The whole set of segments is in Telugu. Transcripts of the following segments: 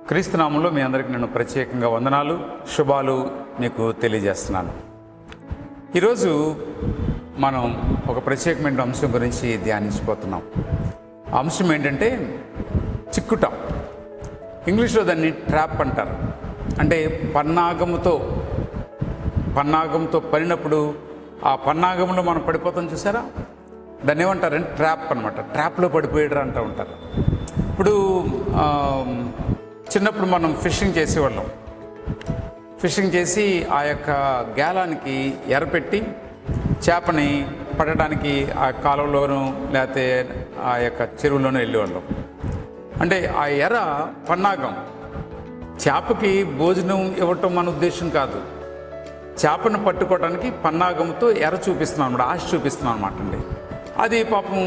క్రీస్తునామంలో మీ అందరికీ నేను ప్రత్యేకంగా వందనాలు, శుభాలు మీకు తెలియజేస్తున్నాను. ఈరోజు మనం ఒక ప్రత్యేకమైన అంశం గురించి ధ్యానించిపోతున్నాం. ఆ అంశం ఏంటంటే చిక్కుట. ఇంగ్లీష్లో దాన్ని ట్రాప్ అంటారు. అంటే పన్నాగంతో పడినప్పుడు ఆ పన్నాగంలో మనం పడిపోతాం చూసారా, దాన్ని ఏమంటారంటే ట్రాప్ అనమాట. ట్రాప్లో పడిపోయాడు అంటూ ఉంటారు. ఇప్పుడు చిన్నప్పుడు మనం ఫిషింగ్ చేసేవాళ్ళం. ఫిషింగ్ చేసి ఆ యొక్క గేలానికి ఎరపెట్టి చేపని పట్టడానికి ఆ కాలువలోనూ లేకపోతే ఆ యొక్క చెరువులోనూ వెళ్ళేవాళ్ళం. అంటే ఆ ఎర పన్నాగం. చేపకి భోజనం ఇవ్వటం మన ఉద్దేశం కాదు. చేపను పట్టుకోవడానికి పన్నాగంతో ఎర చూపిస్తున్నాం అనమాట, ఆశ చూపిస్తున్నాం అనమాట అండి. అది పాపం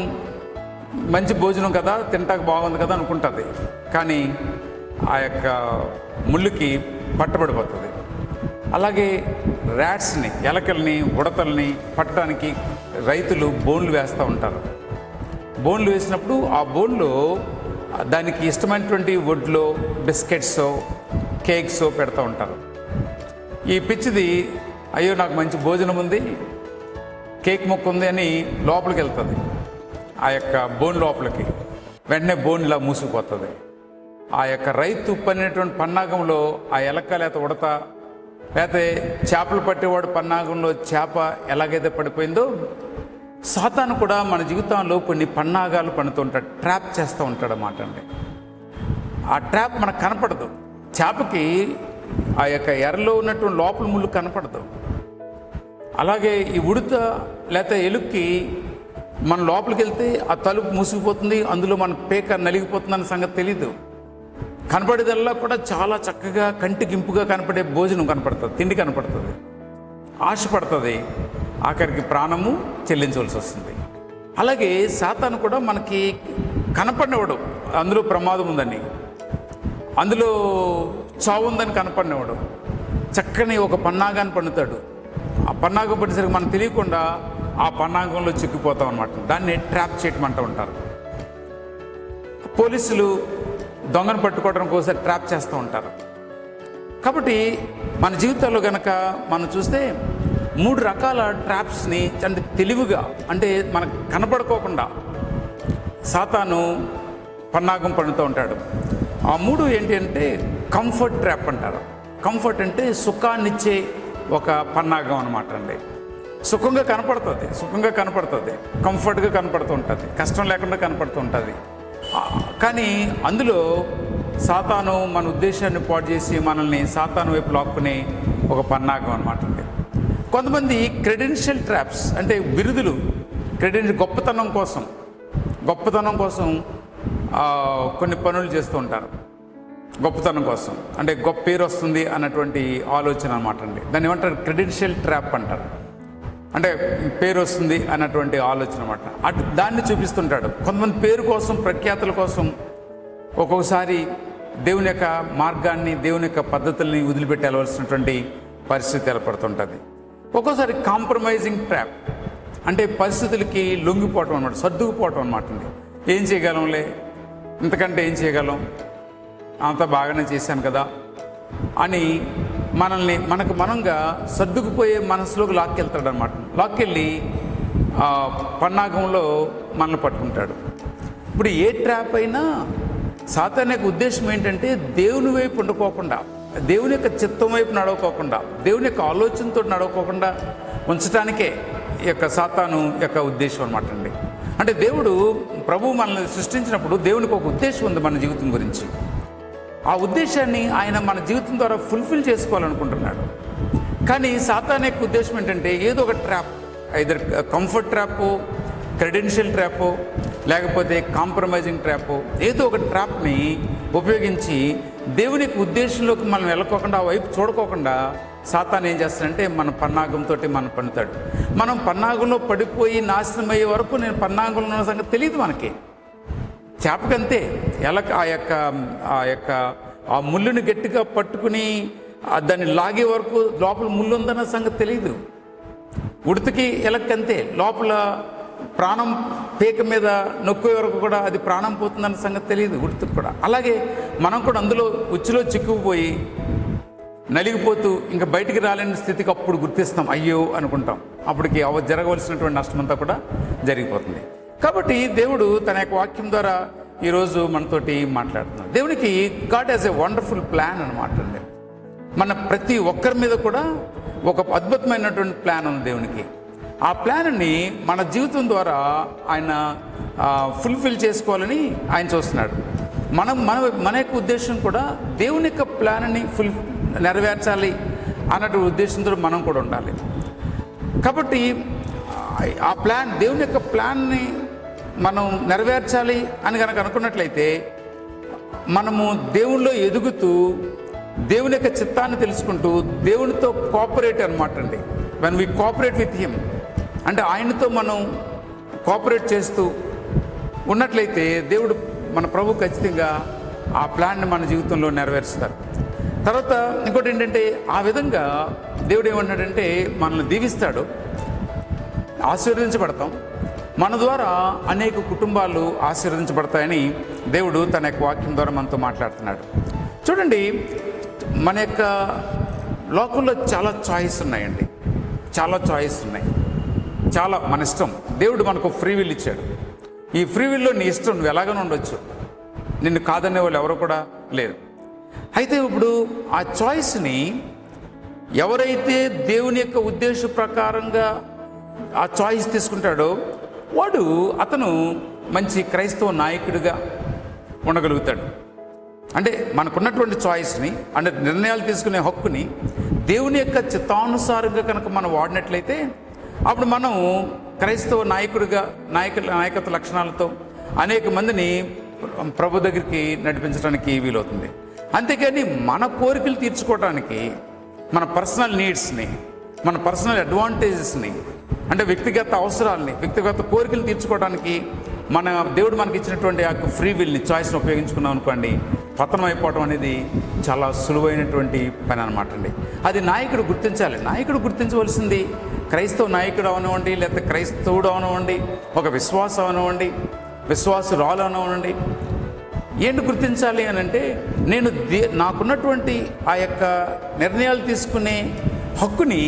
మంచి భోజనం కదా, తింటాక బాగుంది కదా అనుకుంటుంది. కానీ ఆ యొక్క ముళ్ళుకి పట్టబడిపోతుంది. అలాగే ర్యాట్స్ని, ఎలకల్ని, ఉడతల్ని పట్టడానికి రైతులు బోన్లు వేస్తూ ఉంటారు. బోన్లు వేసినప్పుడు ఆ బోన్లో దానికి ఇష్టమైనటువంటి వడ్లో బిస్కెట్స్, కేక్స్ పెడతా ఉంటారు. ఈ పిచ్చిది అయ్యో నాకు మంచి భోజనం ఉంది, కేక్ మొక్క ఉంది అని లోపలికి వెళ్తుంది. ఆ యొక్క బోన్ లోపలికి వెంటనే బోన్ ఇలా మూసుకుపోతుంది. ఆ యొక్క రైతు పడినటువంటి పన్నాగంలో ఆ ఎలక లేకపోతే ఉడత లేకపోతే చేపలు పట్టేవాడు పన్నాగంలో చేప ఎలాగైతే పడిపోయిందో, సాతాను కూడా మన జీవితంలో కొన్ని పన్నాగాలు పడుతుంటాడు, ట్రాప్ చేస్తూ ఉంటాడు అన్నమాట అండి. ఆ ట్రాప్ మనకు కనపడదు. చేపకి ఆ యొక్క ఎర్రలో ఉన్నటువంటి లోపల ముళ్ళు కనపడదు. అలాగే ఈ ఉడత లేకపోతే ఎలుక్కి మన లోపలికి వెళ్తే ఆ తలుపు మూసుకుపోతుంది, అందులో మన పేక నలిగిపోతుందన్న సంగతి తెలీదు. కనపడేదల్లా కూడా చాలా చక్కగా కంటికి ఇంపుగా కనపడే భోజనం కనపడుతుంది, తిండి కనపడుతుంది, ఆశపడుతుంది, ఆఖరికి ప్రాణము చెల్లించవలసి వస్తుంది. అలాగే సాతాను కూడా మనకి కనపడినవాడు, అందులో ప్రమాదం ఉందని, అందులో చావు ఉందని కనపడినవాడు చక్కని ఒక పన్నాగాన్ని పండుతాడు. ఆ పన్నాగం పడేసరికి మనకు తెలియకుండా ఆ పన్నాగంలో చిక్కిపోతాం అనమాట. దాన్ని ట్రాప్ చేయటం అంటూ ఉంటారు. పోలీసులు దొంగను పట్టుకోవడం కోసం ట్రాప్ చేస్తూ ఉంటారు. కాబట్టి మన జీవితాల్లో కనుక మనం చూస్తే 3 రకాల ట్రాప్స్ని అంటే తెలివిగా, అంటే మనకు కనపడుకోకుండా సాతాను పన్నాగం పడుతూ ఉంటాడు. ఆ 3 ఏంటి అంటే కంఫర్ట్ ట్రాప్ అంటారు. కంఫర్ట్ అంటే సుఖాన్నిచ్చే ఒక పన్నాగం అనమాట అండి. సుఖంగా కనపడుతుంది, కంఫర్ట్గా కనపడుతూ ఉంటుంది, కష్టం లేకుండా కనపడుతూ ఉంటుంది. కానీ అందులో సాతాను మన ఉద్దేశాన్ని పాడు చేసి మనల్ని సాతాను వైపు లాక్కునే ఒక పన్నాగం అనమాట అండి. కొంతమంది క్రెడెన్షియల్ ట్రాప్స్ అంటే బిరుదులు, గొప్పతనం కోసం కొన్ని పనులు చేస్తూ ఉంటారు. గొప్పతనం కోసం అంటే గొప్ప పేరు వస్తుంది అన్నటువంటి ఆలోచన అనమాట అండి. దాన్ని ఏమంటారు? క్రెడెన్షియల్ ట్రాప్ అంటారు. అంటే పేరు వస్తుంది అన్నటువంటి ఆలోచన అనమాట. దాన్ని చూపిస్తుంటాడు. కొంతమంది పేరు కోసం, ప్రఖ్యాతుల కోసం ఒక్కొక్కసారి దేవుని యొక్క మార్గాన్ని, దేవుని యొక్క పద్ధతుల్ని వదిలిపెట్టి వెళ్ళవలసినటువంటి పరిస్థితి ఏర్పడుతుంటుంది. ఒక్కోసారి కాంప్రమైజింగ్ ట్రాప్ అంటే పరిస్థితులకి లొంగిపోవటం అనమాట, సర్దుకుపోవటం అనమాట అండి. ఏం చేయగలంలే, ఇంతకంటే ఏం చేయగలం, అంత బాగానే చేశాను కదా అని మనకు మనంగా సర్దుకుపోయే మనసులోకి లాక్కెళ్తాడు అనమాట. లాక్కెళ్ళి పన్నాగంలో మనల్ని పట్టుకుంటాడు. ఇప్పుడు ఏ ట్రాప్ అయినా సాతాను యొక్క ఉద్దేశం ఏంటంటే దేవుని వైపు ఉండుకోకుండా, దేవుని యొక్క చిత్తం వైపు నడవకోకుండా, దేవుని యొక్క ఆలోచనతో నడవకోకుండా ఉంచడానికే ఈ యొక్క సాతాను యొక్క ఉద్దేశం అనమాట అండి. అంటే ప్రభువు మనల్ని సృష్టించినప్పుడు దేవునికి ఒక ఉద్దేశం ఉంది మన జీవితం గురించి. ఆ ఉద్దేశాన్ని ఆయన మన జీవితం ద్వారా ఫుల్ఫిల్ చేసుకోవాలనుకుంటున్నాడు. కానీ సాతాను యొక్క ఉద్దేశం ఏంటంటే ఏదో ఒక trap, either comfort trap, credential trap, లేకపోతే కాంప్రమైజింగ్ ట్రాపు, ఏదో ఒక ట్రాప్ని ఉపయోగించి దేవుని యొక్క ఉద్దేశంలోకి మనం వెళ్ళకోకుండా, ఆ వైపు చూడకోకుండా సాతాను ఏం చేస్తాడంటే మన పన్నాగంతో మనం పన్నుతాడు. మనం పన్నాగంలో పడిపోయి నాశనం అయ్యే వరకు నేను పన్నాగంలో ఉన్న సంగతి తెలియదు మనకి. చేపకంతే, ఎలక ఆ ముళ్ళుని గట్టిగా పట్టుకుని దాన్ని లాగే వరకు లోపల ముళ్ళు ఉందన్న సంగతి తెలియదు. ఉడతకి ఎలకంతే, లోపల ప్రాణం పీక మీద నొక్కే వరకు కూడా అది ప్రాణం పోతుందన్న సంగతి తెలియదు గుర్తుకు కూడా. అలాగే మనం కూడా అందులో ఉచ్చులో చిక్కుకుపోయి నలిగిపోతూ ఇంకా బయటికి రాలేని స్థితికి అప్పుడు గుర్తిస్తాం, అయ్యో అనుకుంటాం. అప్పటికి జరగవలసినటువంటి నష్టం అంతా కూడా జరిగిపోతుంది. కాబట్టి దేవుడు తన యొక్క వాక్యం ద్వారా ఈరోజు మనతోటి మాట్లాడుతున్నాడు. దేవునికి God has a wonderful plan అనమాట అండి. మన ప్రతి ఒక్కరి మీద కూడా ఒక అద్భుతమైనటువంటి ప్లాన్ ఉంది దేవునికి. ఆ ప్లాన్ని మన జీవితం ద్వారా ఆయన ఫుల్ఫిల్ చేసుకోవాలని ఆయన చూస్తున్నాడు. మన యొక్క ఉద్దేశం కూడా దేవుని యొక్క ప్లాన్ని నెరవేర్చాలి అన్నట్టు ఉద్దేశంతో మనం కూడా ఉండాలి. కాబట్టి ఆ ప్లాన్, దేవుని యొక్క ప్లాన్ని మనం నెరవేర్చాలి అని కనుక అనుకున్నట్లయితే మనము దేవుళ్ళో ఎదుగుతూ దేవుని యొక్క చిత్తాన్ని తెలుసుకుంటూ దేవునితో కోఆపరేట్ అనమాట అండి. When we cooperate with him, అంటే ఆయనతో మనం కోఆపరేట్ చేస్తూ ఉన్నట్లయితే దేవుడు మన ప్రభు ఖచ్చితంగా ఆ ప్లాన్ని మన జీవితంలో నెరవేరుస్తారు. తర్వాత ఇంకోటి ఏంటంటే, ఆ విధంగా దేవుడు ఏమంటాడంటే మనల్ని దీవిస్తాడు, ఆశీర్వదించబడతాం. మన ద్వారా అనేక కుటుంబాలు ఆశీర్వదించబడతాయని దేవుడు తన యొక్క వాక్యం ద్వారా మనతో మాట్లాడుతున్నాడు. చూడండి, మన యొక్క లోకంలో చాలా చాయిస్ ఉన్నాయండి, చాలా చాయిస్ ఉన్నాయి. చాలా మన ఇష్టం. దేవుడు మనకు ఫ్రీ విల్ ఇచ్చాడు. ఈ ఫ్రీ విల్లో నీ ఇష్టం, నువ్వు ఎలాగనే ఉండొచ్చు, నిన్ను కాదనే వాళ్ళు ఎవరు కూడా లేరు. అయితే ఇప్పుడు ఆ చాయిస్ని ఎవరైతే దేవుని యొక్క ఉద్దేశ ప్రకారంగా ఆ చాయిస్ తీసుకుంటాడో అతను మంచి క్రైస్తవ నాయకుడిగా ఉండగలుగుతాడు. అంటే మనకున్నటువంటి చాయిస్ని, అంటే నిర్ణయాలు తీసుకునే హక్కుని దేవుని యొక్క చిత్తానుసారంగా కనుక మనం వాడినట్లయితే అప్పుడు మనం క్రైస్తవ నాయకుడిగా నాయకత్వ లక్షణాలతో అనేక మందిని ప్రభు దగ్గరికి నడిపించడానికి వీలవుతుంది. అంతేకాని మన కోరికలు తీర్చుకోవడానికి, మన పర్సనల్ నీడ్స్ని, మన పర్సనల్ అడ్వాంటేజెస్ని, అంటే వ్యక్తిగత అవసరాలని, వ్యక్తిగత కోరికలు తీర్చుకోవడానికి దేవుడు మనకి ఇచ్చినటువంటి ఆ ఫ్రీ విల్ని, చాయిస్ని ఉపయోగించుకున్నాం అనుకోండి, పతనం అయిపోవడం అనేది చాలా సులువైనటువంటి పని అనమాట అండి. అది నాయకుడు గుర్తించాలి. నాయకుడు గుర్తించవలసింది క్రైస్తవ నాయకుడు అవనివ్వండి, లేకపోతే క్రైస్తవుడు అవనివ్వండి, ఒక విశ్వాసం అవనివ్వండి, విశ్వాసురాలు అవనివ్వండి, ఏంటి గుర్తించాలి అని అంటే, నేను నాకున్నటువంటి ఆ యొక్క నిర్ణయాలు తీసుకునే హక్కుని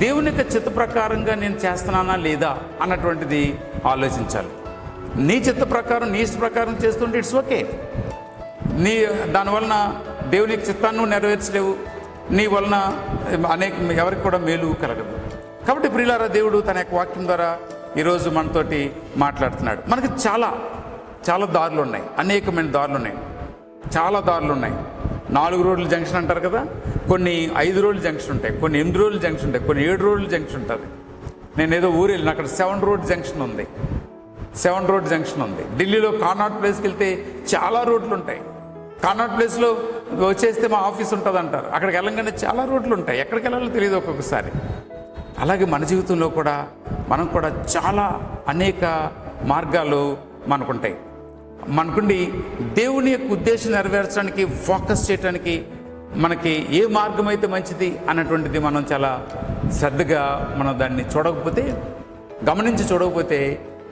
దేవుని యొక్క చిత్త ప్రకారంగా నేను చేస్తున్నానా లేదా అన్నటువంటిది ఆలోచించాలి. నీ చిత్త ప్రకారం, నీ ఇష్ట ప్రకారం చేస్తుంటే ఇట్స్ ఓకే. దానివలన దేవుని యొక్క చిత్తాన్ని నెరవేర్చలేవు, నీ వలన ఎవరికి కూడా మేలు కలగదు. కాబట్టి ప్రియులారా, దేవుడు తన యొక్క వాక్యం ద్వారా ఈరోజు మనతోటి మాట్లాడుతున్నాడు. మనకి చాలా చాలా దారులు ఉన్నాయి, అనేకమైన దారులు ఉన్నాయి, చాలా దారులు ఉన్నాయి. 4 రోడ్ల జంక్షన్ అంటారు కదా, కొన్ని 5 రోడ్ల జంక్షన్ ఉంటాయి, కొన్ని 8 రోడ్ల జంక్షన్ ఉంటాయి, కొన్ని 7 రోడ్ల జంక్షన్ ఉంటుంది. నేను ఏదో ఊరు వెళ్ళిన, అక్కడ 7 రోడ్ జంక్షన్ ఉంది, 7 రోడ్ జంక్షన్ ఉంది. ఢిల్లీలో కార్నాట్ ప్లేస్కి వెళ్తే చాలా రోడ్లు ఉంటాయి. కార్నాట్ ప్లేస్లో వచ్చేస్తే మా ఆఫీస్ ఉంటుంది అంటారు, అక్కడికి వెళ్ళంగానే చాలా రోడ్లు ఉంటాయి, ఎక్కడికి వెళ్ళాలో తెలియదు ఒక్కొక్కసారి. అలాగే మన జీవితంలో కూడా మనం కూడా చాలా అనేక మార్గాలు మనకుంటాయి. మనకుండి దేవుని యొక్క ఉద్దేశం నెరవేర్చడానికి, ఫోకస్ చేయడానికి మనకి ఏ మార్గం అయితే మంచిది అన్నటువంటిది మనం చాలా శ్రద్ధగా మనం దాన్ని గమనించి చూడకపోతే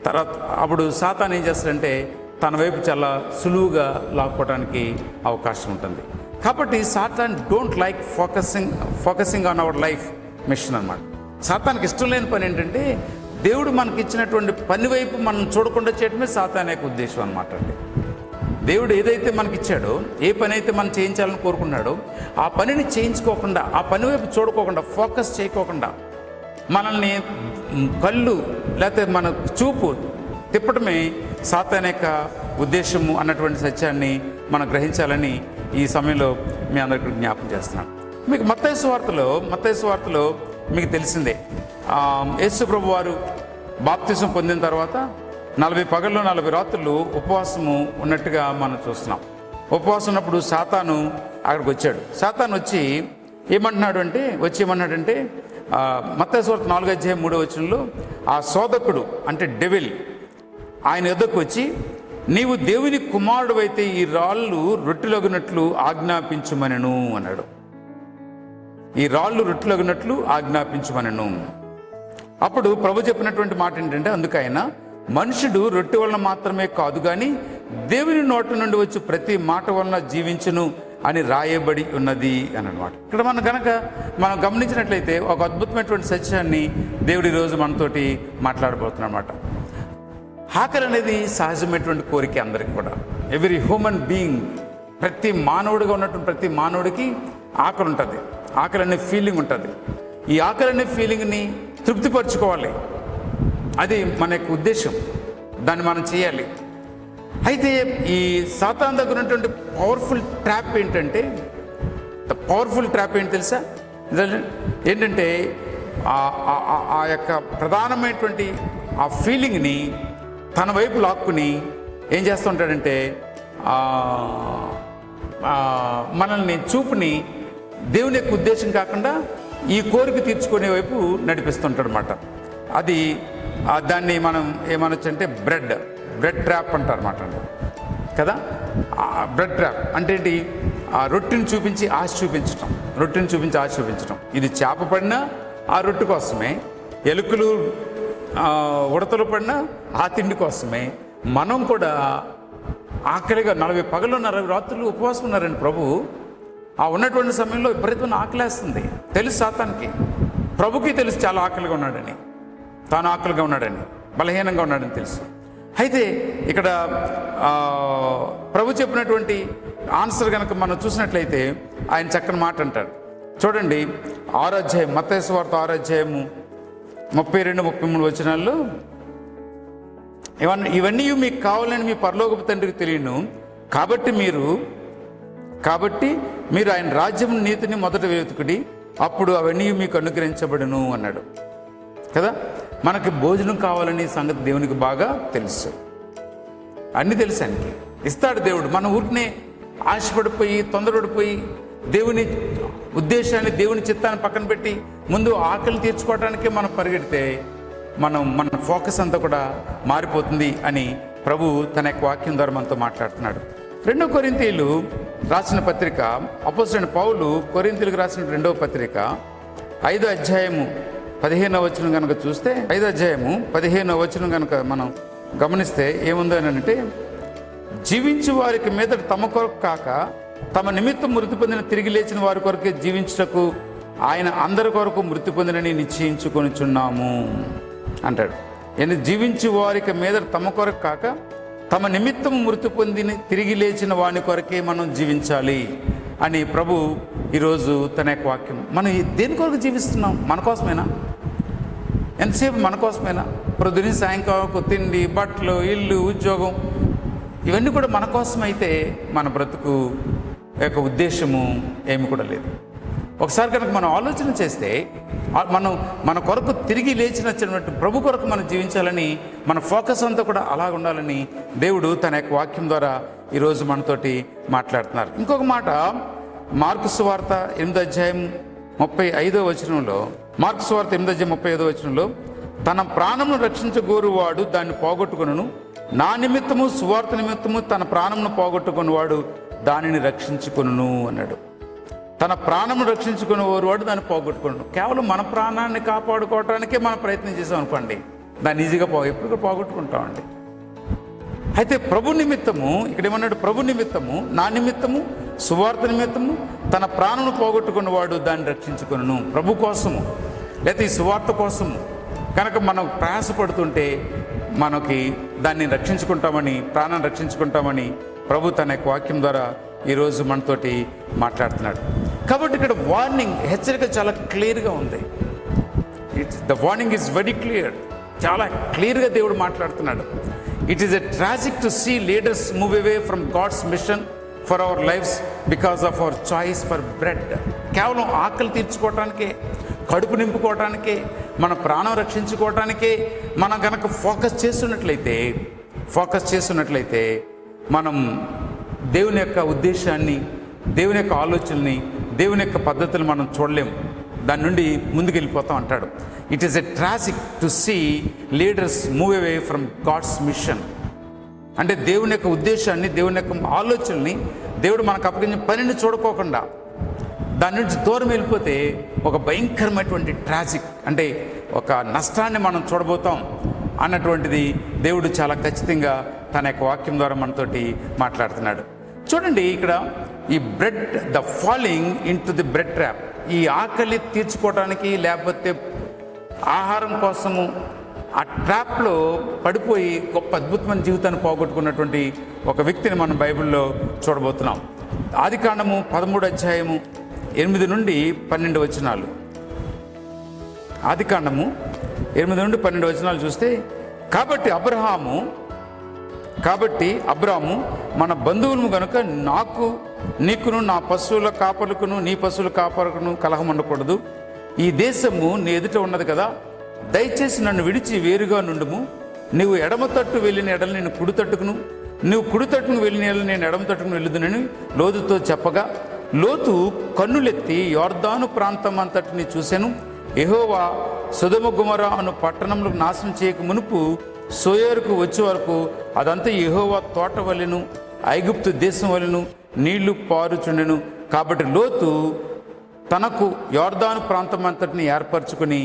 తర్వాత అప్పుడు సాతాను ఏం చేస్తాడంటే తన వైపు చాలా సులువుగా లాక్కోవడానికి అవకాశం ఉంటుంది. కాబట్టి Satan don't like focusing on our life mission అన్నమాట. సాతానికి ఇష్టం లేని పని ఏంటంటే దేవుడు మనకి ఇచ్చినటువంటి పని వైపు మనం చూడకుండా చేయడమే సాతాన్ యొక్క ఉద్దేశం అనమాట అండి. దేవుడు ఏదైతే మనకి ఇచ్చాడో, ఏ పని అయితే మనం చేయించాలని కోరుకున్నాడో ఆ పనిని చేయించుకోకుండా, ఆ పని వైపు చూడుకోకుండా, ఫోకస్ చేయకోకుండా మనల్ని కళ్ళు లేకపోతే మన చూపు తిప్పటమే సాతాన్ యొక్క ఉద్దేశము అన్నటువంటి సత్యాన్ని మనం గ్రహించాలని ఈ సమయంలో మీ అందరికీ జ్ఞాపకం చేస్తున్నాను. మీకు మత్తయి సువార్తలో మీకు తెలిసిందే, యేసు ప్రభు వారు బాప్తిసం పొందిన తర్వాత 40 పగళ్ళు 40 రాత్రులు ఉపవాసము ఉన్నట్టుగా మనం చూస్తున్నాం. ఉపవాసం ఉన్నప్పుడు సాతాను అక్కడికి వచ్చాడు. సాతాను వచ్చి ఏమంటున్నాడంటే మత్తయి సువార్త 4:3 ఆ శోధకుడు అంటే డెవిల్ ఆయన ఎద్దకు వచ్చి, నీవు దేవుని కుమారుడు అయితే ఈ రాళ్ళు రొట్టెలగునట్లు ఆజ్ఞాపించుమనెను అన్నాడు. ఈ రాళ్ళు రొట్టెలగునట్లు ఆజ్ఞాపించుమనెను. అప్పుడు ప్రభు చెప్పినటువంటి మాట ఏంటంటే, అందుకైనా మనుషుడు రొట్టె వలన మాత్రమే కాదు కానీ దేవుని నోటి నుండి వచ్చి ప్రతి మాట వలన జీవించును అని రాయబడి ఉన్నది అని అన్నమాట. ఇక్కడ మనం గమనించినట్లయితే ఒక అద్భుతమైనటువంటి సత్యాన్ని దేవుడు ఈరోజు మనతోటి మాట్లాడబోతున్నమాట. ఆకలి అనేది సహజమైనటువంటి కోరిక అందరికీ కూడా. ఎవ్రీ హ్యూమన్ బీయింగ్, ప్రతి మానవుడిగా ఉన్నటువంటి ప్రతి మానవుడికి ఆకలి ఉంటుంది. ఆకలి అనే ఫీలింగ్ ఉంటుంది. ఈ ఆకలి అనే ఫీలింగ్ని తృప్తిపరచుకోవాలి, అది మన యొక్క ఉద్దేశం. దాన్ని మనం చేయాలి. అయితే ఈ సాతాను దగ్గర ఉన్నటువంటి పవర్ఫుల్ ట్రాప్ ఏంటంటే, పవర్ఫుల్ ట్రాప్ ఏంటి తెలుసా? ఏంటంటే ఆ యొక్క ప్రధానమైనటువంటి ఆ ఫీలింగ్ని తన వైపు లాక్కుని ఏం చేస్తుంటాడంటే మనల్ని చూపుని దేవుని యొక్క ఉద్దేశం కాకుండా ఈ కోరిక తీర్చుకునే వైపు నడిపిస్తుంటాడు అన్నమాట. అది దాన్ని మనం ఏమనొచ్చు అంటే బ్రెడ్ ట్రాప్ అంటారు అన్నమాట కదా. బ్రెడ్ ట్రాప్ అంటే ఏంటి? ఆ రొట్టెని చూపించి ఆశ చూపించటం. ఇది చేప పడినా ఆ రొట్టె కోసమే, ఎలుకలు ఉడతలు పడినా ఆ తిండి కోసమే. మనం కూడా ఆకలిగా 40 పగలు 40 రాత్రులు ఉపవాసం ఉన్నారండి ప్రభు. ఆ ఉన్నటువంటి సమయంలో విపరీతమైన ఆకలేస్తుంది. తెలుసు సాతానికి, ప్రభుకి తెలుసు చాలా ఆకలిగా ఉన్నాడని, తాను ఆకలిగా ఉన్నాడని, బలహీనంగా ఉన్నాడని తెలుసు. అయితే ఇక్కడ ప్రభు చెప్పినటువంటి ఆన్సర్ కనుక మనం చూసినట్లయితే ఆయన చక్కని మాట అంటాడు. చూడండి, 6వ అధ్యాయం, మత్తయి సువార్త 6వ అధ్యాయము 32-33 వచనాల్లో, ఇవన్నీ మీకు కావాలని మీ పరలోకపు తండ్రికి తెలియను, కాబట్టి మీరు ఆయన రాజ్యం నీతిని మొదట వెతుకుడి, అప్పుడు అవన్నీ మీకు అనుగ్రహించబడును అన్నాడు కదా. మనకి భోజనం కావాలని సంగతి దేవునికి బాగా తెలుసు. అన్నీ తెలుసు, ఆయనకి ఇస్తాడు దేవుడు. మన ఊరికనే ఆశపడిపోయి తొందరపడిపోయి దేవుని ఉద్దేశాన్ని, దేవుని చిత్తాన్ని పక్కన పెట్టి ముందు ఆకలి తీర్చుకోవడానికే మనం పరిగెడితే మన ఫోకస్ అంతా కూడా మారిపోతుంది అని ప్రభు తన యొక్క వాక్యం ద్వారా మనతో మాట్లాడుతున్నాడు. 2 కొరింథీయులు రాసిన పత్రిక, అపోస్తలుడైన పౌలు కొరింథీయులకు రాసిన 2వ పత్రిక 5వ అధ్యాయము 15వ వచనం కనుక చూస్తే, 5వ అధ్యాయము 15వ వచనం కనుక మనం గమనిస్తే ఏముందో అంటే, జీవించు వారికి మీద తమ కొరకు కాక తమ నిమిత్తం మృతి పొందిన తిరిగి లేచిన వారి కొరకే జీవించుటకు ఆయన అందరి కొరకు మృతి పొందినని నిశ్చయించుకొనిచున్నాము అంటాడు. జీవించు వారికి మీద తమ కొరకు కాక తమ నిమిత్తం మృతి పొందిన తిరిగి లేచిన వాని కొరకే మనం జీవించాలి అని ప్రభు ఈరోజు తన యొక్క వాక్యం. మనం దేని కొరకు జీవిస్తున్నాం? మన కోసమేనా? ఎంతసేపు మన కోసమేనా? ప్రొద్దున సాయంకాలం తిండి, బట్టలు, ఇల్లు, ఉద్యోగం ఇవన్నీ కూడా మన కోసం అయితే మన బ్రతుకు యొక్క ఉద్దేశము ఏమి కూడా లేదు. ఒకసారి కనుక మనం ఆలోచన చేస్తే మన కొరకు తిరిగి లేచినటువంటి ప్రభు కొరకు మనం జీవించాలని, మన ఫోకస్ అంతా కూడా అలాగ ఉండాలని దేవుడు తన యొక్క వాక్యం ద్వారా ఈరోజు మనతోటి మాట్లాడుతున్నారు. ఇంకొక మాట, మార్కు సువార్త 8వ అధ్యాయం 35వ వచనంలో, మార్కు సువార్త 8వ అధ్యాయం 35వ వచనంలో, తన ప్రాణమును రక్షించగోరువాడు దాన్ని పోగొట్టుకొనును, నా నిమిత్తము సువార్త నిమిత్తము తన ప్రాణమును పోగొట్టుకున్నవాడు దానిని రక్షించుకొనును అన్నాడు. తన ప్రాణమును రక్షించుకునేవాడు దాన్ని పోగొట్టుకున్నాడు. కేవలం మన ప్రాణాన్ని కాపాడుకోవటానికే మనం ప్రయత్నం చేసాం అనుకోండి, దాన్ని ఈజీగా ఎప్పుడు పోగొట్టుకుంటామండి. అయితే ప్రభు నిమిత్తము, ఇక్కడ ఏమన్నాడు? ప్రభు నిమిత్తము, నా నిమిత్తము, సువార్త నిమిత్తము తన ప్రాణమును పోగొట్టుకున్నవాడు దాన్ని రక్షించుకొనును. ప్రభు కోసము లేకపోతే ఈ సువార్త కోసము కనుక మనం ప్రయాసపడుతుంటే మనకి దాన్ని రక్షించుకుంటామని, ప్రాణాన్ని రక్షించుకుంటామని ప్రభు తన యొక్క వాక్యం ద్వారా ఈరోజు మనతోటి మాట్లాడుతున్నాడు. కాబట్టి ఇక్కడ వార్నింగ్, హెచ్చరిక చాలా క్లియర్గా ఉంది. The warning is very clear. చాలా క్లియర్గా దేవుడు మాట్లాడుతున్నాడు. It is a tragic to see leaders move away from God's mission for our lifes because of our choice for bread. కేవలం ఆకలి తీర్చుకోవటానికే, కడుపు నింపుకోవటానికే, మన ప్రాణం రక్షించుకోవటానికే మనం కనుక ఫోకస్ చేస్తున్నట్లయితే మనం దేవుని యొక్క ఉద్దేశాన్ని, దేవుని యొక్క ఆలోచనని, దేవుని యొక్క పద్ధతులు మనం చూడలేము, దాని నుండి ముందుకు వెళ్ళిపోతాం అంటాడు. It is a tragic to see leaders move away from God's mission. అంటే దేవుని యొక్క ఉద్దేశాన్ని, దేవుని యొక్క ఆలోచనని, దేవుడు మనకు అప్పగించిన పనిని చూడుకోకుండా, దాని నుంచి దూరం వెళ్ళిపోతే ఒక భయంకరమైనటువంటి ట్రాజిక్, అంటే ఒక నష్టాన్ని మనం చూడబోతాం అన్నటువంటిది దేవుడు చాలా ఖచ్చితంగా తన యొక్క వాక్యం ద్వారా మనతోటి మాట్లాడుతున్నాడు. చూడండి, ఇక్కడ ఈ bread, the falling in to the bread trap, ఈ ఆకలి తీర్చుకోవడానికి లేకపోతే ఆహారం కోసము ఆ ట్రాప్లో పడిపోయి గొప్ప అద్భుతమైన జీవితాన్ని పోగొట్టుకున్నటువంటి ఒక వ్యక్తిని మనం బైబిల్లో చూడబోతున్నాం. ఆదికాండము 13వ అధ్యాయము 8 నుండి 12 వచనాలు. ఆదికాండము 8 నుండి 12 వచనాలు చూస్తే, కాబట్టి అబ్రాము మన బంధువులను గనుక నీకును నా పశువుల కాపరులకును నీ పశువుల కాపరులకును కలహం ఉండకూడదు. ఈ దేశము నీ ఎదుట ఉన్నది కదా, దయచేసి నన్ను విడిచి వేరుగా నుండుము. నువ్వు ఎడమ తట్టు వెళ్ళిన ఎడలు నేను కుడి తట్టుకును, నువ్వు కుడి తట్టును వెళ్ళిన ఎడలు నేను ఎడమ తట్టుకును వెళ్ళుదునని లోతుతో చెప్పగా, లోతు కన్నులెత్తి యోర్దాను ప్రాంతం అంతటిని చూశాను. యెహోవా సొదొమ గొమొర్రా అను పట్టణములకు నాశనం చేయక మునుపు సోయరుకు వచ్చే వరకు అదంతా యెహోవా తోట వలెను ఐగుప్తు దేశం వలెను నీళ్లు పారుచుండెను. కాబట్టి లోతు తనకు యోర్దాను ప్రాంతం అంతటిని ఏర్పరచుకుని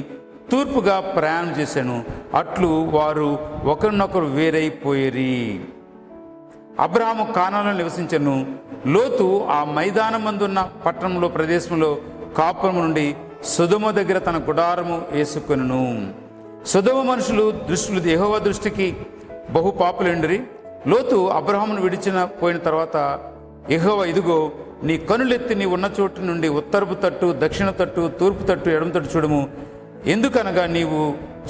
తూర్పుగా ప్రయాణం చేశాను. అట్లు వారు ఒకరినొకరు వేరైపోయేరి. అబ్రాహాము కానానులో నివసించెను. లోతు ఆ మైదానమందున్న పట్టణంలో ప్రదేశంలో కాపురము నుండి సొదొమ దగ్గర తన గుడారము వేసుకొనెను. సొదొమ మనుషులు దృష్టిలు యెహోవా దృష్టికి బహు పాపులెండిరి. లోతు అబ్రాహామును పోయిన తర్వాత, యెహోవా ఇదిగో నీ కనులెత్తి నీ ఉన్న చోటు నుండి ఉత్తరపు తట్టు, దక్షిణ తట్టు, తూర్పు తట్టు, ఎడమ తట్టు చూడము. ఎందుకనగా నీవు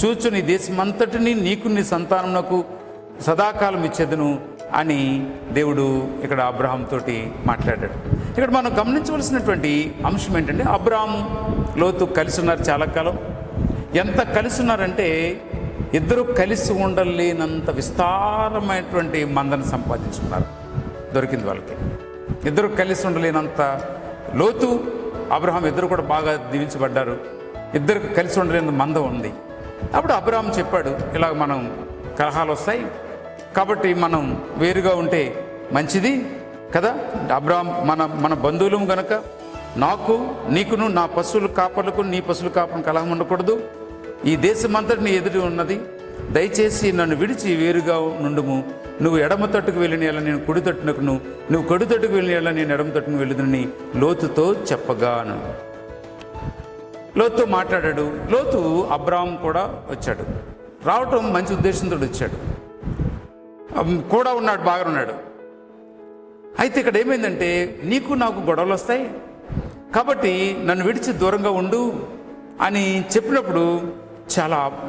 చూచుని దేశమంతటిని నీకు నీ సంతానమునకు సదాకాలం ఇచ్చేదను అని దేవుడు ఇక్కడ అబ్రాహాం తోటి మాట్లాడాడు. ఇక్కడ మనం గమనించవలసినటువంటి అంశం ఏంటంటే, అబ్రాహాము లోతు కలిసి ఉన్నారు చాలా కాలం. ఎంత కలిసి ఉన్నారంటే ఇద్దరు కలిసి ఉండలేనంత విస్తారమైనటువంటి మందను సంపాదించుకున్నారు. దొరికింది వాళ్ళకి. ఇద్దరు కలిసి ఉండలేనంత, లోతు అబ్రాహాం ఇద్దరు కూడా బాగా దీవించబడ్డారు. ఇద్దరికి కలిసి ఉండలేనంత మంద ఉంది. అప్పుడు అబ్రాహాం చెప్పాడు, ఇలా మనం కలహాలు వస్తాయి కాబట్టి మనం వేరుగా ఉంటే మంచిది కదా. అబ్రాహాం మన బంధువులం గనక నీకును నా పశువుల కాపర్లకు నీ పశువుల కాపర్లకు కలహం ఉండకూడదు. ఈ దేశమంతటి నీ ఎదురు ఉన్నది, దయచేసి నన్ను విడిచి వేరుగా నుండుము. నువ్వు ఎడమ తట్టుకు వెళ్ళిన ఎలా నేను కుడి తట్టునకును, నువ్వు కుడి తట్టుకు వెళ్ళిన ఎలా నేను ఎడమ తట్టును వెళ్ళుదని లోతుతో చెప్పగాను. లోతుతో మాట్లాడాడు. లోతు అబ్రాహాం కూడా వచ్చాడు. రావటం మంచి ఉద్దేశంతో వచ్చాడు, కూడా ఉన్నాడు, బాగా ఉన్నాడు. అయితే ఇక్కడ ఏమైందంటే, నీకు నాకు గొడవలు వస్తాయి కాబట్టి నన్ను విడిచి దూరంగా ఉండు అని చెప్పినప్పుడు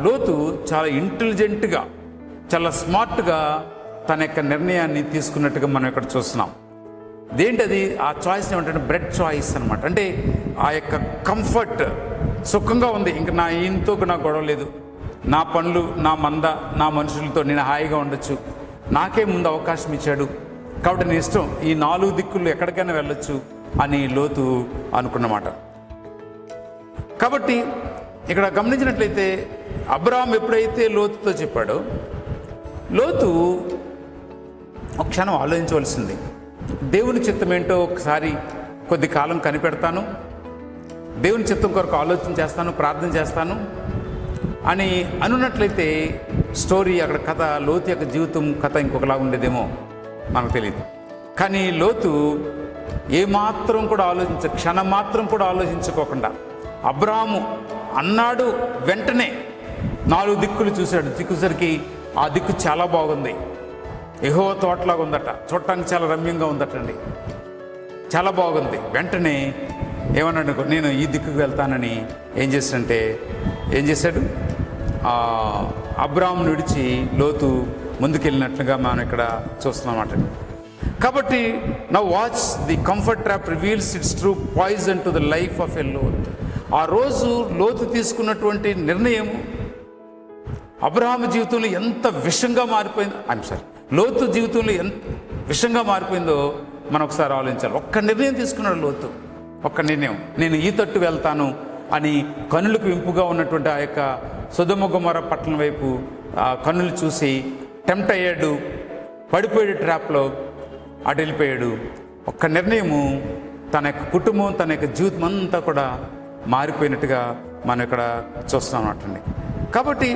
లోతు చాలా ఇంటెలిజెంట్గా, చాలా స్మార్ట్గా తన యొక్క నిర్ణయాన్ని తీసుకున్నట్టుగా మనం ఇక్కడ చూస్తున్నాం. దేంటది? ఆ చాయిస్ ఏమంటే బ్రెడ్ చాయిస్ అనమాట. అంటే ఆ యొక్క కంఫర్ట్, సుఖంగా ఉంది, ఇంకా నా ఈయనతో నాకు గొడవ లేదు, నా పనులు, నా మంద, నా మనుషులతో నేను హాయిగా ఉండొచ్చు, నాకే ముందు అవకాశం ఇచ్చాడు కాబట్టి నేను ఇష్టం, ఈ 4 దిక్కులు ఎక్కడికైనా వెళ్ళొచ్చు అని లోతు అనుకున్నమాట. కాబట్టి ఇక్కడ గమనించినట్లయితే అబ్రాహాం ఎప్పుడైతే లోతుతో చెప్పాడో, లోతు ఒక క్షణం ఆలోచించవలసింది. దేవుని చిత్తం ఏంటో ఒకసారి కొద్ది కాలం కనిపెడతాను, దేవుని చిత్తం కొరకు ఆలోచన చేస్తాను, ప్రార్థన చేస్తాను అని అనున్నట్లయితే స్టోరీ, అక్కడ కథ, లోతు యొక్క జీవితం కథ ఇంకొకలా ఉండేదేమో మనకు తెలియదు. కానీ లోతు ఏమాత్రం కూడా క్షణం మాత్రం కూడా ఆలోచించుకోకుండా అబ్రాహాము అన్నాడు వెంటనే 4 దిక్కులు చూశాడు. దిక్కుసరికి ఆ దిక్కు చాలా బాగుంది, యెహోవా తోటలాగా ఉందట, చూడటానికి చాలా రమ్యంగా ఉందటండి, చాలా బాగుంది. వెంటనే ఏమన్నాడు, నేను ఈ దిక్కుకు వెళ్తానని ఏం చేశాడు, అబ్రాహామును విడిచి లోతు ముందుకెళ్ళినట్లుగా మనం ఇక్కడ చూస్తున్నామట. కాబట్టి now watch the comfort trap reveals its true poison to the life of a Lot. ఆ రోజు లోతు తీసుకున్నటువంటి నిర్ణయం అబ్రాహాము జీవితంలో ఎంత విషంగా మారిపోయిందో, లోతు జీవితంలో ఎంత విషంగా మారిపోయిందో మనం ఒకసారి ఆలోచించాలి. ఒక్క నిర్ణయం తీసుకున్నాడు లోతు, ఒక్క నిర్ణయం, నేను ఈ తట్టు వెళ్తాను అని కన్నులకు ఇంపుగా ఉన్నటువంటి ఆ యొక్క సొదొమ గొమొర్రా పట్టణం వైపు కన్నులు చూసి టెంప్ట్ అయ్యాడు, పడిపోయాడు ట్రాప్లో, అటు వెళ్ళిపోయాడు. ఒక్క నిర్ణయము తన యొక్క కుటుంబం, తన యొక్క జీవితం అంతా కూడా మారిపోయినట్టుగా మనం ఇక్కడ చూస్తున్నాం అన్నమాట. కాబట్టి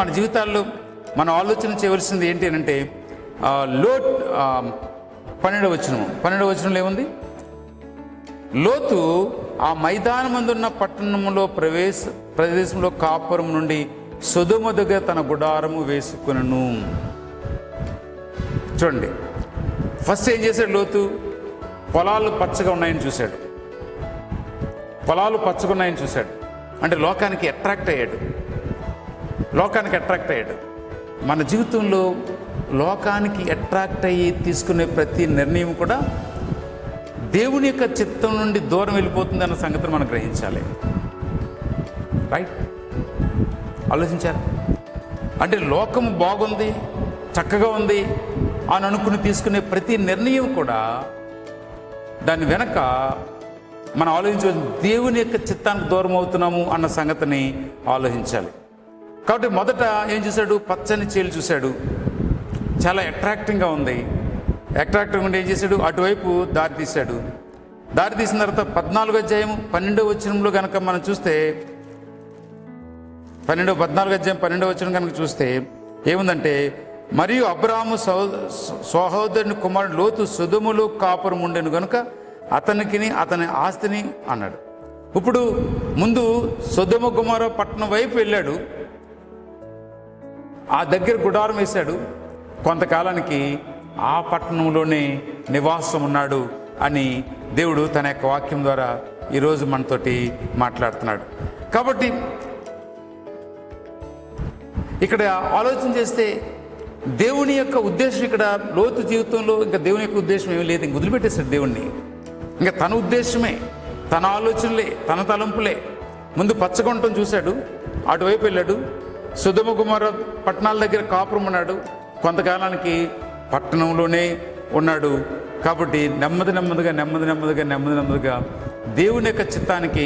మన జీవితాల్లో మనం ఆలోచన చేయవలసింది ఏంటి అంటే లోతు 12వ వచనంలో ఏముంది? లోతు ఆ మైదానమందున్న పట్టణంలో ప్రదేశంలో కాపురం నుండి సొదొమ దగ్గర తన గుడారము వేసుకునను. చూడండి, ఫస్ట్ ఏం చేశాడు లోతు? పొలాలు పచ్చగా ఉన్నాయని చూశాడు. అంటే లోకానికి అట్రాక్ట్ అయ్యాడు. మన జీవితంలో లోకానికి అట్రాక్ట్ అయ్యి తీసుకునే ప్రతి నిర్ణయం కూడా దేవుని యొక్క చిత్తం నుండి దూరం వెళ్ళిపోతుంది అన్న సంగతిని మనం గ్రహించాలి. రైట్? ఆలోచించారు? అంటే లోకము బాగుంది, చక్కగా ఉంది అని అనుకుని తీసుకునే ప్రతి నిర్ణయం కూడా దాని వెనక మనం ఆలోచించాలి, దేవుని యొక్క చిత్తానికి దూరం అవుతున్నాము అన్న సంగతిని ఆలోచించాలి. కాబట్టి మొదట ఏం చూశాడు? పచ్చని చేలు చూశాడు, చాలా అట్రాక్టింగ్గా ఉంది. అట్రాక్టివ్గా ఉండి ఏం చేశాడు? అటువైపు దారి తీశాడు. దారి తీసిన తర్వాత 14వ అధ్యాయం 12వ వచనంలో కనుక మనం చూస్తే 14వ అధ్యాయం 12వ వచనం కనుక చూస్తే ఏముందంటే, మరియు అబ్రాహాము సహోదరుని కుమారుడు లోతు సొదొమలో కాపురం ఉండెను గనుక అతనికి అతని ఆస్తిని అన్నాడు. ఇప్పుడు ముందు సొదొమ గొమొర్రా పట్టణం వైపు వెళ్ళాడు, ఆ దగ్గర గుడారం వేశాడు, కొంతకాలానికి ఆ పట్టణంలోనే నివాసం ఉన్నాడు అని దేవుడు తన యొక్క వాక్యం ద్వారా ఈరోజు మనతోటి మాట్లాడుతున్నాడు. కాబట్టి ఇక్కడ ఆలోచన చేస్తే దేవుని యొక్క ఉద్దేశం ఇక్కడ లోతు జీవితంలో ఇంకా దేవుని యొక్క ఉద్దేశం ఏమీ లేదు. ఇంక వదిలిపెట్టేశాడు దేవుణ్ణి. ఇంకా తన ఉద్దేశమే, తన ఆలోచనలే, తన తలంపులే. ముందు పచ్చగొంటం చూశాడు, అటువైపు వెళ్ళాడు, సొదొమ గొమొర్రా పట్టణాల దగ్గర కాపురం ఉన్నాడు, కొంతకాలానికి పట్టణంలోనే ఉన్నాడు. కాబట్టి నెమ్మదిగా దేవుని యొక్క చిత్తానికి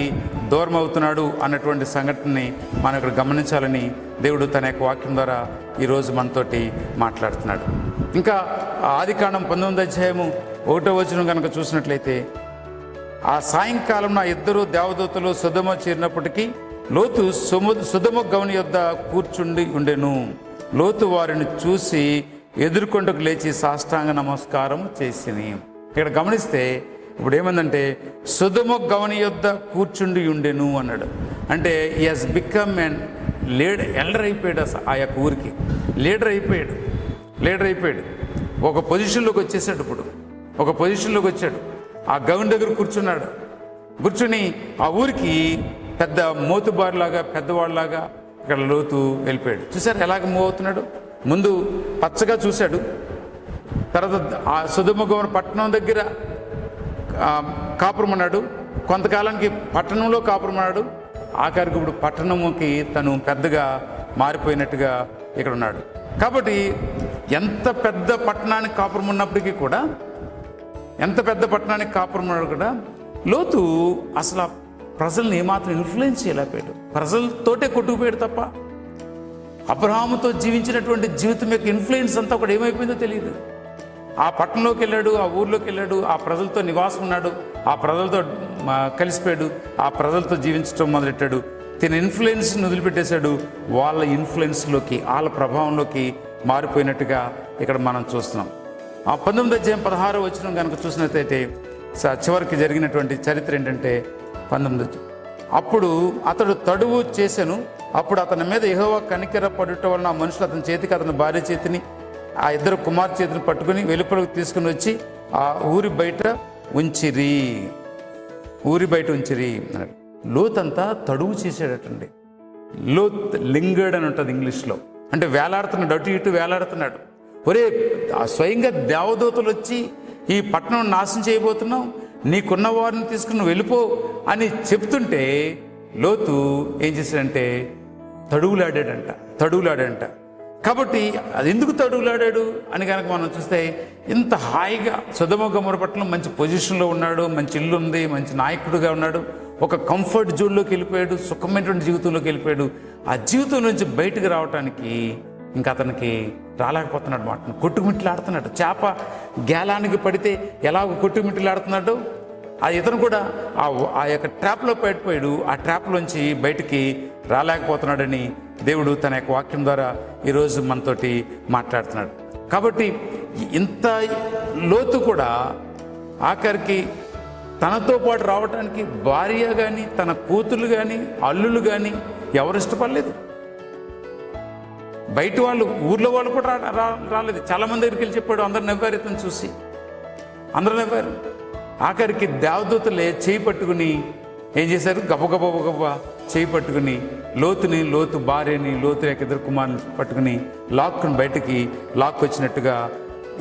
దూరం అవుతున్నాడు అన్నటువంటి సంఘటనని మనం ఇక్కడ గమనించాలని దేవుడు తన యొక్క వాక్యం ద్వారా ఈరోజు మనతోటి మాట్లాడుతున్నాడు. ఇంకా ఆదికాండం 19వ అధ్యాయము 1వ వచనం కనుక చూసినట్లయితే, ఆ సాయంకాలం నా ఇద్దరు దేవదూతలు సొదొమ చేరినప్పటికీ లోతు సొదొమ గవని యొద్ద కూర్చుండి ఉండెను. లోతు వారిని చూసి ఎదుర్కొంటకు లేచి సాష్టాంగ నమస్కారం చేసిని. ఇక్కడ గమనిస్తే ఇప్పుడు ఏమందంటే సొదొమ గవని యొద్ద కూర్చుండి ఉండెను అన్నాడు. అంటే he has become and elder అయిపోయాడు. ఆ యొక్క ఊరికి లీడర్ అయిపోయాడు. ఒక పొజిషన్లోకి వచ్చేసాడు. ఇప్పుడు ఒక పొజిషన్లోకి వచ్చాడు. ఆ గవని దగ్గర కూర్చుని ఆ ఊరికి పెద్ద మోతుబారులాగా, పెద్దవాళ్ళలాగా ఇక్కడ లోతు వెళ్ళిపోయాడు. చూసారు ఎలాగ మూవ్ అవుతున్నాడు? ముందు పచ్చగా చూశాడు, తర్వాత ఆ సొదొమ గొమొర్రా పట్టణం దగ్గర కాపురం ఉన్నాడు, కొంతకాలానికి పట్టణంలో కాపురం ఉన్నాడు, ఆఖరికి ఇప్పుడు పట్టణముకి తను పెద్దగా మారిపోయినట్టుగా ఇక్కడ ఉన్నాడు. కాబట్టి ఎంత పెద్ద పట్టణానికి కాపురం ఉన్నప్పటికీ కూడా, లోతు అసలు ప్రజల్ని ఏమాత్రం ఇన్ఫ్లుయెన్స్ చేయలేకపోయాడు. ప్రజలతోటే కొట్టుకుపోయాడు తప్ప అబ్రహాముతో జీవించినటువంటి జీవితం యొక్క ఇన్ఫ్లుయెన్స్ అంతా కూడా ఏమైపోయిందో తెలియదు. ఆ పట్టణంలోకి వెళ్ళాడు, ఆ ఊర్లోకి వెళ్ళాడు, ఆ ప్రజలతో నివాసం ఉన్నాడు, ఆ ప్రజలతో కలిసిపోయాడు, ఆ ప్రజలతో జీవించడం మొదలెట్టాడు. తన ఇన్ఫ్లుయెన్స్ని వదిలిపెట్టేశాడు. వాళ్ళ ఇన్ఫ్లుయెన్స్లోకి, వాళ్ళ ప్రభావంలోకి మారిపోయినట్టుగా ఇక్కడ మనం చూస్తున్నాం. ఆ 19వ అధ్యాయం 16వ వచనం కనుక చూసినట్లయితే చివరికి జరిగినటువంటి చరిత్ర ఏంటంటే 19, అప్పుడు అతడు తడువు చేశాను, అప్పుడు అతని మీద యెహోవా కనికర పడుట వలన ఆ మనుషులు అతని చేతికి, అతని భార్య చేతిని, ఆ ఇద్దరు కుమార్ చేతిని పట్టుకుని వెలుపలకు తీసుకుని వచ్చి ఆ ఊరి బయట ఉంచిరి అన్నాడు. లోతంతా తడువు చేశాడటండి. లోత్ లింగర్డ్ అని ఉంటుంది ఇంగ్లీష్లో. అంటే వేలాడుతున్నాడు, అటు ఇటు వేలాడుతున్నాడు. ఒరే, స్వయంగా దేవదూతలు వచ్చి ఈ పట్టణం నాశనం చేయబోతున్నావు, నీకున్న వారిని తీసుకుని వెళ్ళిపో అని చెప్తుంటే లోతు ఏం చేశాడంటే తడువులాడాడంట. కాబట్టి అది ఎందుకు తడువులాడాడు అని కనుక మనం చూస్తే, ఇంత హాయిగా సొదొమ గొమొర్రా పట్టణంలో మంచి పొజిషన్లో ఉన్నాడు, మంచి ఇల్లు ఉంది, మంచి నాయకుడిగా ఉన్నాడు, ఒక కంఫర్ట్ జోన్లోకి వెళ్ళిపోయాడు, సుఖమైనటువంటి జీవితంలోకి వెళ్ళిపోయాడు. ఆ జీవితం నుంచి బయటకు రావడానికి ఇంకా అతనికి రాలేకపోతున్నాడు మాట, కొట్టుమిట్లాడుతున్నాడు. చేప గేలానికి పడితే ఎలాగో కొట్టుమిట్లాడుతున్నాడు, ఆ ఇతను కూడా ఆ యొక్క ట్రాప్లో పడిపోయాడు. ఆ ట్రాప్లోంచి బయటికి రాలేకపోతున్నాడని దేవుడు తన యొక్క వాక్యం ద్వారా ఈరోజు మనతోటి మాట్లాడుతున్నాడు. కాబట్టి ఇంత లోతు కూడా ఆఖరికి తనతో పాటు రావడానికి భార్య కానీ, తన కూతుళ్ళు కానీ, అల్లులు కానీ ఎవరు ఇష్టపడలేదు. బయట వాళ్ళు, ఊర్లో వాళ్ళు కూడా రాలేదు. చాలామంది దగ్గరికి వెళ్ళి చెప్పాడు, అందరు నవ్వారు ఇతను చూసి, అందరూ నవ్వారు. ఆఖరికి దేవదూతలే చేయి పట్టుకుని ఏం చేశారు, గబగబ చేయి పట్టుకుని లోతు భార్యని, లోతు యొక్క ఇద్దరు కుమారుని పట్టుకుని బయటికి వచ్చినట్టుగా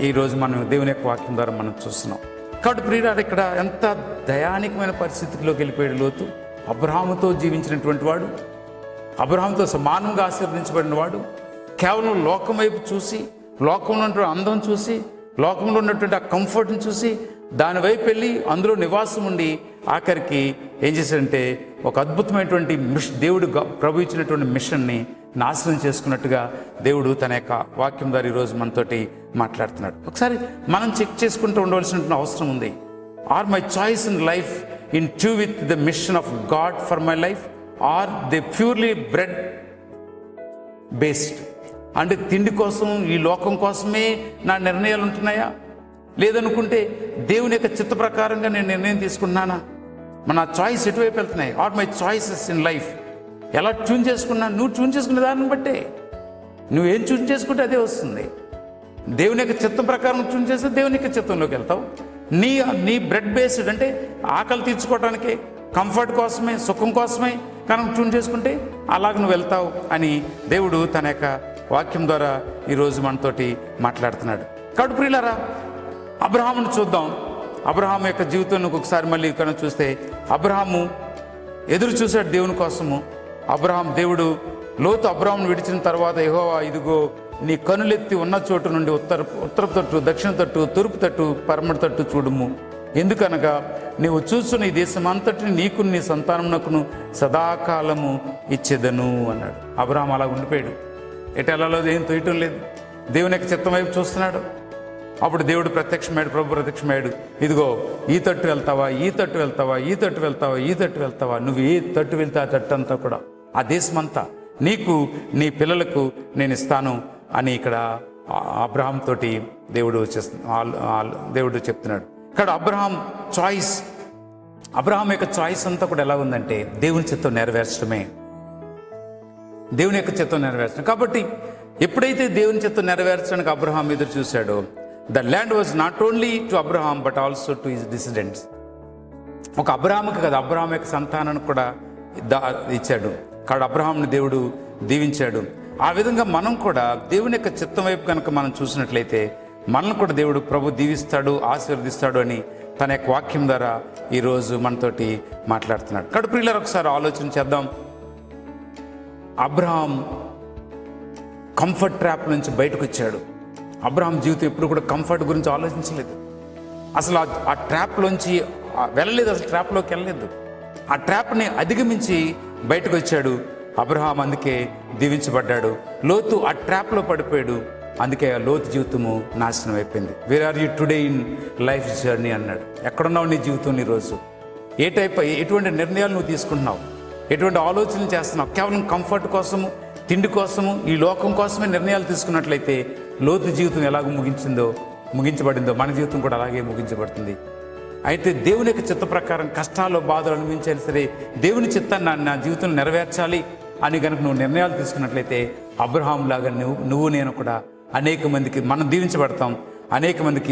ఈరోజు మనం దేవుని యొక్క వాక్యం ద్వారా మనం చూస్తున్నాం. కాబట్టి ప్రియులారా, ఇక్కడ ఎంత దయానికమైన పరిస్థితిలోకి వెళ్ళిపోయాడు లోతు. అబ్రహాముతో జీవించినటువంటి వాడు, అబ్రహాముతో సమానంగా ఆశీర్వదించబడిన వాడు, కేవలం లోకం వైపు చూసి, లోకంలో ఉన్నటువంటి అందం చూసి, లోకంలో ఉన్నటువంటి ఆ కంఫర్ట్ని చూసి దాని వైపు వెళ్ళి అందులో నివాసం ఉండి ఆఖరికి ఏం చేశాడంటే ఒక అద్భుతమైనటువంటి దేవుడు ప్రభు ఇచ్చినటువంటి మిషన్ని నాశనం చేసుకున్నట్టుగా దేవుడు తన యొక్క వాక్యం ద్వారా ఈరోజు మనతోటి మాట్లాడుతున్నాడు. ఒకసారి మనం చెక్ చేసుకుంటూ ఉండవలసిన అవసరం ఉంది. Are my choice in life in tune with the mission of God for my life, are they purely bread based? అంటే తిండి కోసం, ఈ లోకం కోసమే నా నిర్ణయాలు ఉంటున్నాయా? లేదనుకుంటే దేవుని యొక్క చిత్త ప్రకారంగా నేను నిర్ణయం తీసుకున్నానా? మన చాయిస్ ఎటువైపు వెళ్తున్నాయి? Or my choices in life ఎలా ట్యూన్ చేసుకున్నా? నువ్వు ట్యూన్ చేసుకునే దాన్ని బట్టే, నువ్వేం ట్యూన్ చేసుకుంటే అదే వస్తుంది. దేవుని యొక్క చిత్తం ప్రకారం ట్యూన్ చేస్తే దేవుని యొక్క చిత్తంలోకి వెళ్తావు. నీ బ్రెడ్ బేస్డ్ అంటే ఆకలి తీర్చుకోవడానికే, కంఫర్ట్ కోసమే, సుఖం కోసమే కనుక ట్యూన్ చేసుకుంటే అలాగ నువ్వు వెళ్తావు అని దేవుడు తన యొక్క వాక్యం ద్వారా ఈరోజు మనతోటి మాట్లాడుతున్నాడు. కాబట్టి ప్రియులారా, అబ్రహామును చూద్దాం. అబ్రహాము యొక్క జీవితాన్ని ఒకసారి మళ్ళీ కనుక చూస్తే, అబ్రహాము ఎదురు చూశాడు దేవుని కోసము. దేవుడు లోతు అబ్రహామును విడిచిన తర్వాత, యెహోవా ఇదిగో నీ కనులెత్తి ఉన్న చోటు నుండి ఉత్తరపు తట్టు, దక్షిణ తట్టు, తూర్పు తట్టు, పరమటి తట్టు చూడుము. ఎందుకనగా నీవు చూస్తున్న ఈ దేశం అంతటిని నీకు, నీ సంతానమునకును సదాకాలము ఇచ్చేదను అన్నాడు. అబ్రహాం అలా ఉండిపోయాడు. ఎటెల్లాలో ఏం తోయటం లేదు, దేవుని యొక్క చిత్తం వైపు చూస్తున్నాడు. అప్పుడు దేవుడు ప్రత్యక్షమయ్యాడు, ప్రభు ప్రత్యక్షమయ్యాడు. ఇదిగో ఈ తట్టు వెళ్తావా, ఈ తట్టు వెళ్తావా, ఈ తట్టు వెళ్తావా, ఈ తట్టు వెళ్తావా, నువ్వు ఏ తట్టు వెళ్తే ఆ తట్టు అంతా కూడా, ఆ దేశమంతా నీకు, నీ పిల్లలకు నేను ఇస్తాను అని ఇక్కడ అబ్రహాం తోటి దేవుడు చెప్తున్నాడు. ఇక్కడ అబ్రహాం యొక్క చాయిస్ అంతా కూడా ఎలా ఉందంటే దేవుని చిత్తం నెరవేర్చడమే, దేవుని యొక్క చిత్తం నెరవేర్చడం. కాబట్టి ఎప్పుడైతే దేవుని చిత్తం నెరవేర్చడానికి అబ్రహాం ఎదురు చూశాడో, the land was not only to Abraham but also to his descendants. ఒక అబ్రహాంకి కదా, అబ్రహాం యొక్క సంతానానికి కూడా ఇచ్చాడు. కాబట్టి అబ్రహాంని దేవుడు దీవించాడు. ఆ విధంగా మనం కూడా దేవుని యొక్క చిత్తం వైపు కనుక మనం చూసినట్లయితే మనల్ని కూడా దేవుడు ప్రభు దీవిస్తాడు, ఆశీర్వదిస్తాడు అని తన యొక్క వాక్యం ద్వారా ఈరోజు మనతోటి మాట్లాడుతున్నాడు. కాబట్టి ప్రియులారా, ఒకసారి ఆలోచన చేద్దాం. అబ్రహాం కంఫర్ట్ ట్రాప్ నుంచి బయటకు వచ్చాడు. అబ్రహాం జీవితం ఎప్పుడు కూడా కంఫర్ట్ గురించి ఆలోచించలేదు. అసలు ఆ ట్రాప్లోంచి వెళ్ళలేదు, అసలు ట్రాప్లోకి వెళ్ళలేదు. ఆ ట్రాప్ని అధిగమించి బయటకు వచ్చాడు అబ్రహాం. అందుకే దీవించబడ్డాడు. లోతు ఆ ట్రాప్లో పడిపోయాడు. అందుకే ఆ లోతు జీవితము నాశనం అయిపోయింది. Where are you today in life journey అన్నాడు. ఎక్కడున్నావు నీ జీవితం ఈరోజు? ఎటువంటి నిర్ణయాలు నువ్వు తీసుకుంటున్నావు? ఎటువంటి ఆలోచనలు చేస్తున్నావు? కేవలం కంఫర్ట్ కోసము, తిండి కోసము, ఈ లోకం కోసమే నిర్ణయాలు తీసుకున్నట్లయితే లోతు జీవితం ఎలాగ ముగించబడిందో మన జీవితం కూడా అలాగే ముగించబడుతుంది. అయితే దేవుని యొక్క చిత్త ప్రకారం కష్టాలు, బాధలు అనుభవించాలి సరే, దేవుని చిత్తాన్ని నా జీవితంలో నెరవేర్చాలి అని కనుక నువ్వు నిర్ణయాలు తీసుకున్నట్లయితే అబ్రహాం లాగా నువ్వు నేను కూడా అనేక మందికి మనం దీవించబడతాం, అనేక మందికి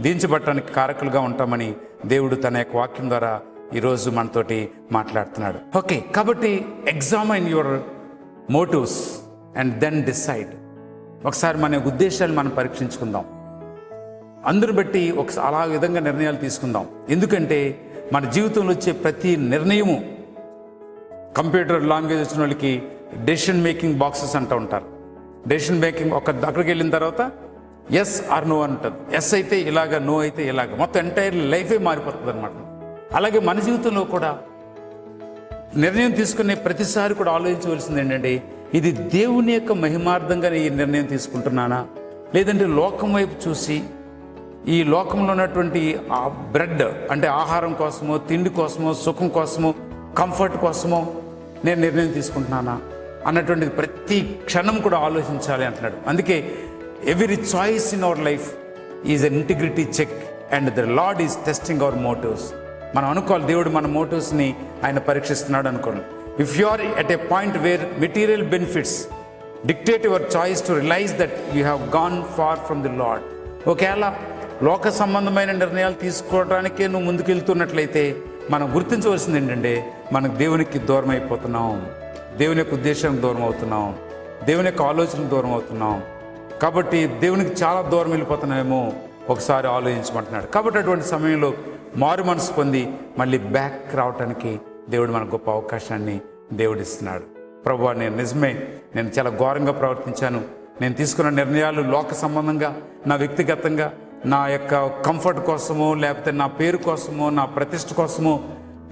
దీవించబడటానికి కారకులుగా ఉంటామని దేవుడు తన యొక్క వాక్యం ద్వారా ఈరోజు మనతోటి మాట్లాడుతున్నాడు. ఓకే, కాబట్టి examine your motives and then decide. ఒకసారి మన ఉద్దేశాలు మనం పరీక్షించుకుందాం. అందరు బట్టి అలా విధంగా నిర్ణయాలు తీసుకుందాం. ఎందుకంటే మన జీవితంలో వచ్చే ప్రతి నిర్ణయము, కంప్యూటర్ లాంగ్వేజ్ వచ్చిన వాళ్ళకి డెసిషన్ మేకింగ్ బాక్సెస్ అంటూ ఉంటారు. డెసిషన్ మేకింగ్ అక్కడికి వెళ్ళిన తర్వాత ఎస్ ఆర్ నో అంటారు. ఎస్ అయితే ఇలాగ, నో అయితే ఇలాగ, మొత్తం ఎంటైర్ లైఫే మారిపోతుంది అనమాట. అలాగే మన జీవితంలో కూడా నిర్ణయం తీసుకునే ప్రతిసారి కూడా ఆలోచించవలసింది ఏంటంటే ఇది దేవుని యొక్క మహిమార్థంగా ఈ నిర్ణయం తీసుకుంటున్నానా, లేదంటే లోకం వైపు చూసి ఈ లోకంలో ఉన్నటువంటి ఆ బ్రెడ్ అంటే ఆహారం కోసమో, తిండి కోసమో, సుఖం కోసమో, కంఫర్ట్ కోసమో నేను నిర్ణయం తీసుకుంటున్నానా అన్నటువంటిది ప్రతి క్షణం కూడా ఆలోచించాలి అంటున్నాడు. అందుకే every choice in our life is an integrity check and the lord is testing our motives. మనం అనుకోవాలి దేవుడు మన మోటివ్స్ని ఆయన పరీక్షిస్తున్నాడు అనుకోండి. If you are at a point where material benefits dictate your choice to realise that you have gone far from the lord. ఒకవేళ లోక సంబంధమైన నిర్ణయాలు తీసుకోవడానికే నువ్వు ముందుకెళ్తున్నట్లయితే మనం గుర్తించవలసింది ఏంటంటే మనకు దేవునికి దూరం అయిపోతున్నాం, దేవుని యొక్క ఉద్దేశానికి దూరం అవుతున్నాం, దేవుని యొక్క ఆలోచనకు దూరం అవుతున్నాం. కాబట్టి దేవునికి చాలా దూరం వెళ్ళిపోతున్నామేమో ఒకసారి ఆలోచించమంటున్నాడు. కాబట్టి అటువంటి సమయంలో మారు మనసు పొంది మళ్ళీ బ్యాక్ రావటానికి దేవుడు మనకు గొప్ప అవకాశాన్ని దేవుడిస్తున్నాడు. ప్రభువా, నేను చాలా ఘోరంగా ప్రవర్తించాను, నేను తీసుకున్న నిర్ణయాలు లోక సంబంధంగా, నా వ్యక్తిగతంగా, నా యొక్క కంఫర్ట్ కోసమో, లేకపోతే నా పేరు కోసమో, నా ప్రతిష్ట కోసమో,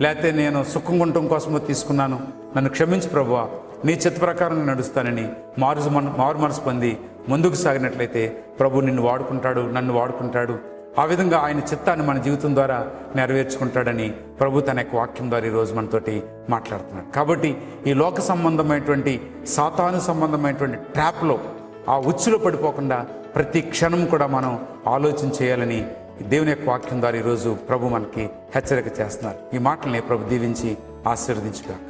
లేకపోతే నేను సుఖంగా ఉండటం కోసమో తీసుకున్నాను, నన్ను క్షమించు ప్రభువా, నీ చిత్త ప్రకారం నడుస్తానని మారు మనసు పొంది ముందుకు సాగినట్లయితే ప్రభు నిన్ను వాడుకుంటాడు, నన్ను వాడుకుంటాడు. ఆ విధంగా ఆయన చిత్తాన్ని మన జీవితం ద్వారా నెరవేర్చుకుంటాడని ప్రభు తన యొక్క వాక్యం ద్వారా ఈరోజు మనతోటి మాట్లాడుతున్నాడు. కాబట్టి ఈ లోక సంబంధమైనటువంటి సాతాను సంబంధమైనటువంటి ట్రాప్లో, ఆ ఉచ్చులో పడిపోకుండా ప్రతి క్షణం కూడా మనం ఆలోచన చేయాలని దేవుని యొక్క వాక్యం ద్వారా ఈరోజు ప్రభు మనకి హెచ్చరిక చేస్తున్నారు. ఈ మాటల్ని ప్రభు దీవించి ఆశీర్వదించుగాక.